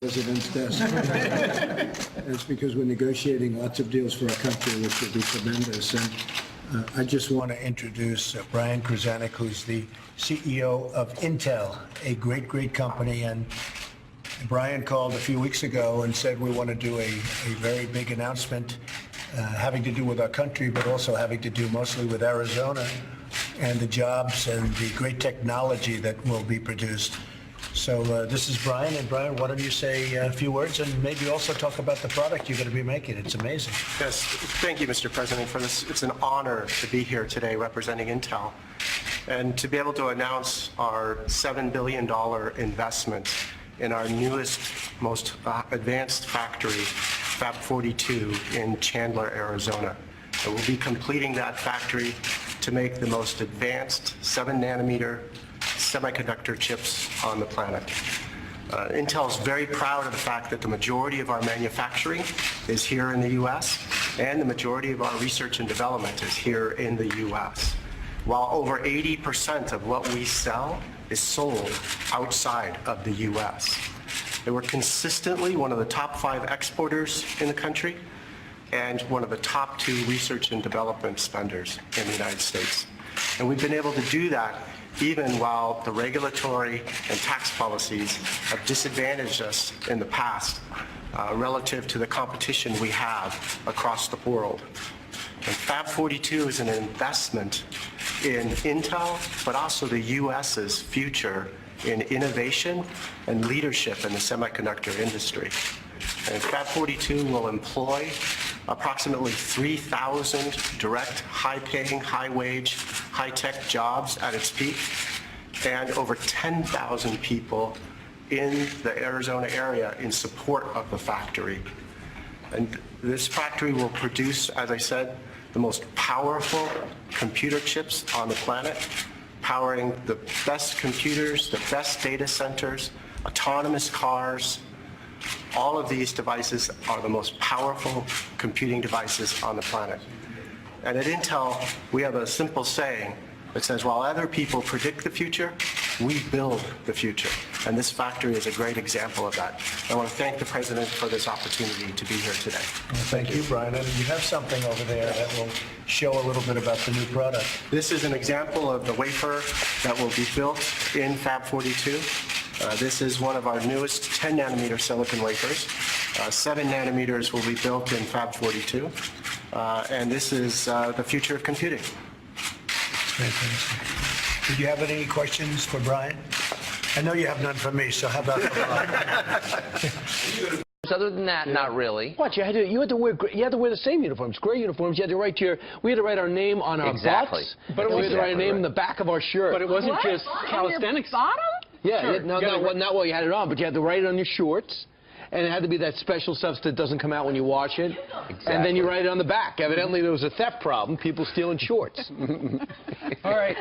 President's desk. It's because we're negotiating lots of deals for our country, which will be tremendous. And I just want to introduce Brian Krasanik, who's the CEO of Intel, a great, great company. And Brian called a few weeks ago and said we want to do a very big announcement having to do with our country, but also having to do mostly with Arizona and the jobs and the great technology that will be produced. So this is Brian, and Brian, why don't you say a few words and maybe also talk about the product you're going to be making. It's amazing. Yes, thank you, Mr. President, for this. It's an honor to be here today representing Intel and to be able to announce our $7 billion investment in our newest, most advanced factory, Fab 42 in Chandler, Arizona. And we'll be completing that factory to make the most advanced 7-nanometer semiconductor chips on the planet. Intel is very proud of the fact that the majority of our manufacturing is here in the U.S. and the majority of our research and development is here in the U.S. While over 80% of what we sell is sold outside of the U.S. We're consistently one of the top 5 exporters in the country and one of the top 2 research and development spenders in the United States. And we've been able to do that even while the regulatory and tax policies have disadvantaged us in the past relative to the competition we have across the world. And Fab 42 is an investment in Intel, but also the U.S.'s future in innovation and leadership in the semiconductor industry. And Fab 42 will employ approximately 3,000 direct, high-paying, high-wage, high-tech jobs at its peak, and over 10,000 people in the Arizona area in support of the factory. And this factory will produce, as I said, the most powerful computer chips on the planet, powering the best computers, the best data centers, autonomous cars. All of these devices are the most powerful computing devices on the planet. And at Intel, we have a simple saying that says, while other people predict the future, we build the future. And this factory is a great example of that. I want to thank the President for this opportunity to be here today. Well, thank you, Brian. And you have something over there that will show a little bit about the new product. This is an example of the wafer that will be built in Fab 42. This is one of our newest 10-nanometer silicon wafers. 7 nanometers will be built in Fab 42. And this is the future of computing. Fantastic. Did you have any questions for Brian? I know you have none for me, so how about Brian? Other than that, not really. What, you had to wear the same uniforms, gray uniforms. You had to write we had to write our name on our butts, but we had to write our name in the back of our shirt. But it wasn't just calisthenics. Yeah, sure. no, not while you had it on, but you had to write it on your shorts. And it had to be that special stuff that doesn't come out when you wash it. Exactly. And then you write it on the back. Evidently, there was a theft problem, people stealing shorts. All right.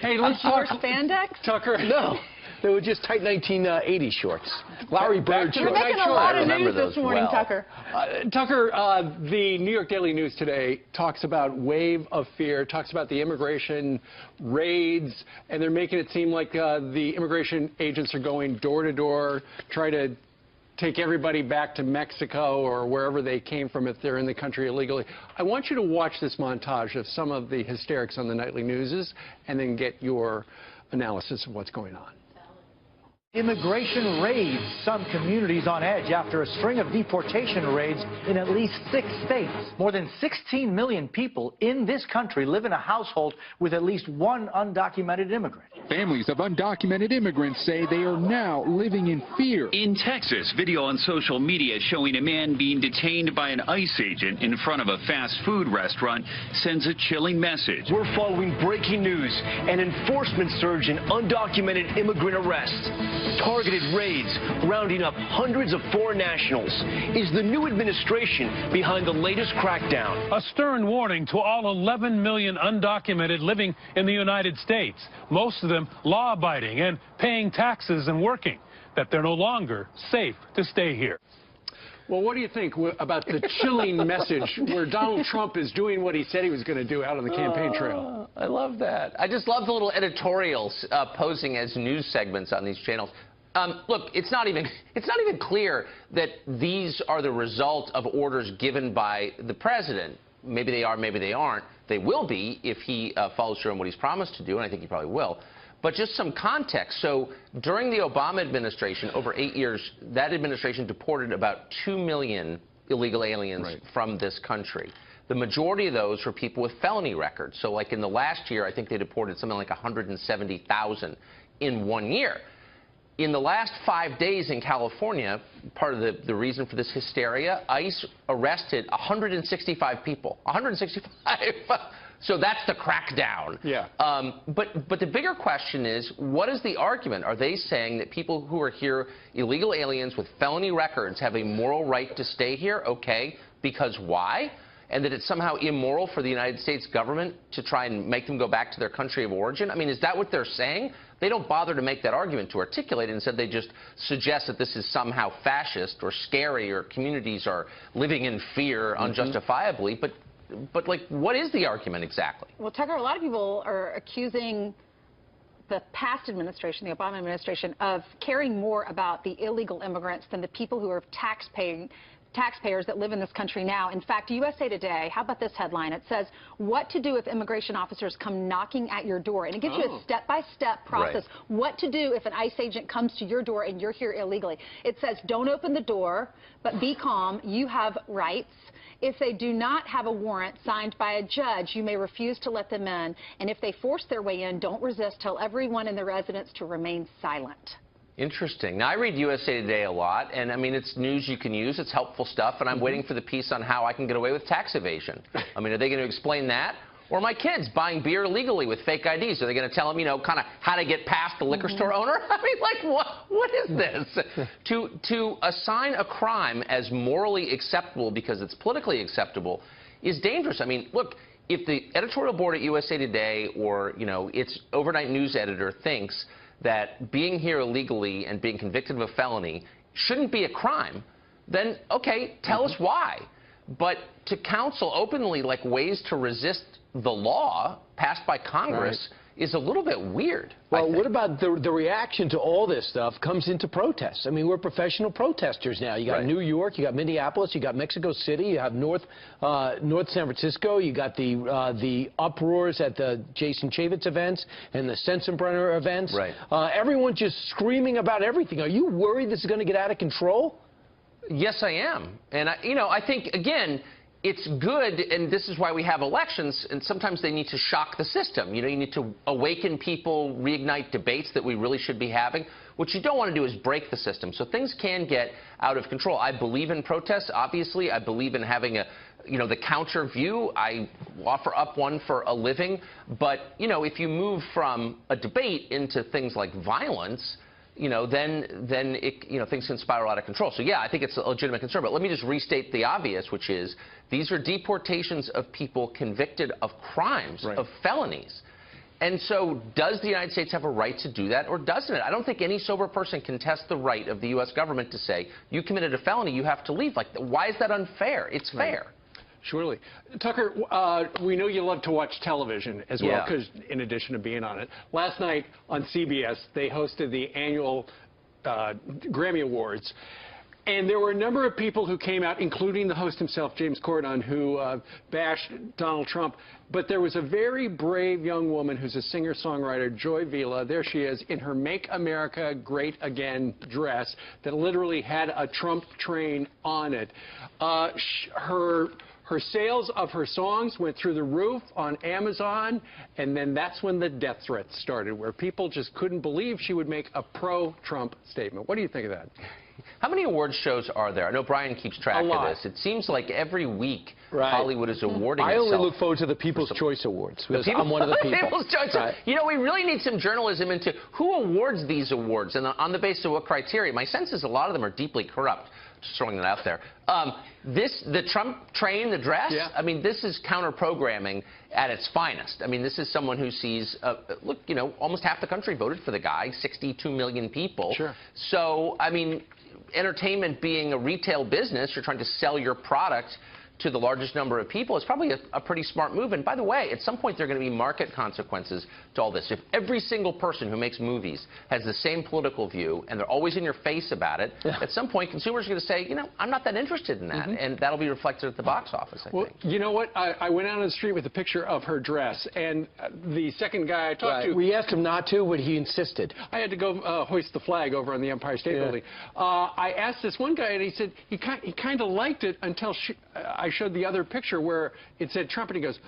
Hey, let's talk spandex? Tucker. No, they were just tight 1980 shorts. Larry Bird You're shorts. making a lot of news this morning, Tucker. Tucker, the New York Daily News today talks about wave of fear, talks about the immigration raids, and they're making it seem like the immigration agents are going door to door, try to take everybody back to Mexico or wherever they came from if they're in the country illegally. I want you to watch this montage of some of the hysterics on the nightly newses and then get your analysis of what's going on. Immigration raids, some communities on edge after a string of deportation raids in at least 6 states. More than 16 million people in this country live in a household with at least one undocumented immigrant. Families of undocumented immigrants say they are now living in fear. In Texas, video on social media showing a man being detained by an ICE agent in front of a fast food restaurant sends a chilling message. We're following breaking news, an enforcement surge in undocumented immigrant arrests. Targeted raids, rounding up hundreds of foreign nationals. Is the new administration behind the latest crackdown? A stern warning to all 11 million undocumented living in the United States, most of them law-abiding and paying taxes and working, that they're no longer safe to stay here. Well, what do you think about the chilling message where Donald Trump is doing what he said he was going to do out on the campaign trail? I love that. I just love the little editorials posing as news segments on these channels. Look, it's not even clear that these are the result of orders given by the president. Maybe they are, maybe they aren't. They will be if he follows through on what he's promised to do, and I think he probably will. But just some context. So during the Obama administration, over 8 years, that administration deported about 2 million illegal aliens from this country. The majority of those were people with felony records. So like in the last year, I think they deported something like 170,000 in 1 year. In the last 5 days in California, part of the reason for this hysteria, ICE arrested 165 people. 165. So that's the crackdown. Yeah. But the bigger question is, what is the argument? Are they saying that people who are here, illegal aliens with felony records, have a moral right to stay here? Okay. Because why? And that it's somehow immoral for the United States government to try and make them go back to their country of origin? I mean, is that what they're saying? They don't bother to make that argument, to articulate it. Instead, they just suggest that this is somehow fascist or scary or communities are living in fear unjustifiably. But like, what is the argument exactly? Well, Tucker, a lot of people are accusing the past administration, the Obama administration, of caring more about the illegal immigrants than the people who are taxpayers that live in this country now. In fact, USA Today, how about this headline? It says, what to do if immigration officers come knocking at your door. And it gives you a step-by-step process, what to do if an ICE agent comes to your door and you're here illegally. It says, don't open the door, but be calm. You have rights. If they do not have a warrant signed by a judge, you may refuse to let them in. And if they force their way in, don't resist. Tell everyone in the residence to remain silent. Interesting. Now, I read USA Today a lot, and I mean, it's news you can use. It's helpful stuff, and I'm waiting for the piece on how I can get away with tax evasion. I mean, are they going to explain that? Or my kids buying beer illegally with fake IDs? Are they going to tell them, you know, kind of how to get past the liquor store owner? I mean, like, what is this? To assign a crime as morally acceptable because it's politically acceptable is dangerous. I mean, look, if the editorial board at USA Today or, you know, its overnight news editor thinks that being here illegally and being convicted of a felony shouldn't be a crime, then, okay, tell us why. But to counsel openly, like, ways to resist the law passed by Congress is a little bit weird. Well, what about the reaction to all this stuff comes into protests? I mean, we're professional protesters now. You got New York, you got Minneapolis, you got Mexico City, you have North San Francisco, you got the uproars at the Jason Chaffetz events and the Sensenbrenner events. Everyone's just screaming about everything. Are you worried this is going to get out of control? Yes, I am. And, I think, again, it's good, and this is why we have elections, and sometimes they need to shock the system. You know, you need to awaken people, reignite debates that we really should be having. What you don't want to do is break the system. So things can get out of control. I believe in protests, obviously. I believe in having the counter view. I offer up one for a living. But, if you move from a debate into things like violence, then things can spiral out of control. So, yeah, I think it's a legitimate concern. But let me just restate the obvious, which is these are deportations of people convicted of crimes, of felonies. And so does the United States have a right to do that, or doesn't it? I don't think any sober person can test the right of the U.S. government to say, you committed a felony, you have to leave. Like, why is that unfair? It's fair. Surely. Tucker, we know you love to watch television as well, because in addition to being on it. Last night on CBS, they hosted the annual Grammy Awards. And there were a number of people who came out, including the host himself, James Corden, who bashed Donald Trump. But there was a very brave young woman who's a singer-songwriter, Joy Vila. There she is in her Make America Great Again dress that literally had a Trump train on it. Her sales of her songs went through the roof on Amazon, and then that's when the death threats started, where people just couldn't believe she would make a pro-Trump statement. What do you think of that? How many award shows are there? I know Brian keeps track of this. It seems like every week Hollywood is awarding itself. I only look forward to the People's Choice Awards, because I'm one of the people. People's Choice. We really need some journalism into who awards these awards and on the basis of what criteria. My sense is a lot of them are deeply corrupt. Just throwing that out there. The Trump train, the dress, I mean, this is counter-programming at its finest. I mean, this is someone who sees, look, almost half the country voted for the guy, 62 million people. So, I mean, entertainment being a retail business, you're trying to sell your product to the largest number of people is probably a pretty smart move. And by the way, at some point there are going to be market consequences to all this. If every single person who makes movies has the same political view and they're always in your face about it, at some point consumers are going to say, you know, I'm not that interested in that. And that'll be reflected at the box office, I think. You know what? I went out on the street with a picture of her dress, and the second guy I talked to... We asked him not to, but he insisted. I had to go hoist the flag over on the Empire State Building. I asked this one guy, and he said he kind of liked it until I showed the other picture where it said Trump, and he goes,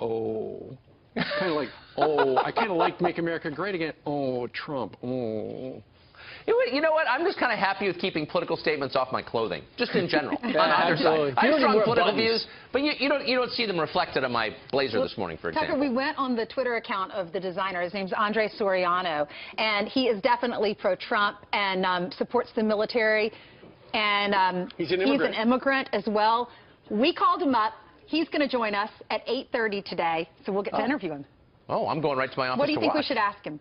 oh. Kind of like, oh, I kind of like Make America Great Again. Oh, Trump, oh. You know what? I'm just kind of happy with keeping political statements off my clothing, just in general. On either absolutely. side. I have You don't strong wear political buttons. views, but you don't see them reflected on my blazer this morning, for example. Tucker, we went on the Twitter account of the designer. His name's Andre Soriano, and he is definitely pro-Trump and supports the military. And he's an immigrant as well. We called him up. He's going to join us at 8:30 today, so we'll get to interview him. Oh, I'm going right to my office. What do you think watch. we should ask him?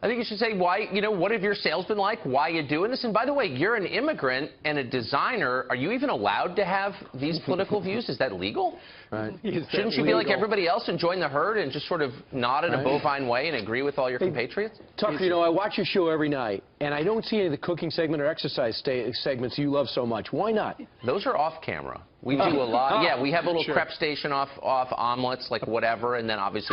I think you should say, why, you know, what have your sales been like? Why are you doing this? And by the way, you're an immigrant and a designer. Are you even allowed to have these political views? Is that legal? Right. Shouldn't you be like everybody else and join the herd and just sort of nod in a bovine way and agree with all your compatriots? Tucker, you know, I watch your show every night, and I don't see any of the cooking segment or exercise segments you love so much. Why not? Those are off camera. We do a lot. Yeah, we have a little prep station off omelets, like whatever, and then obviously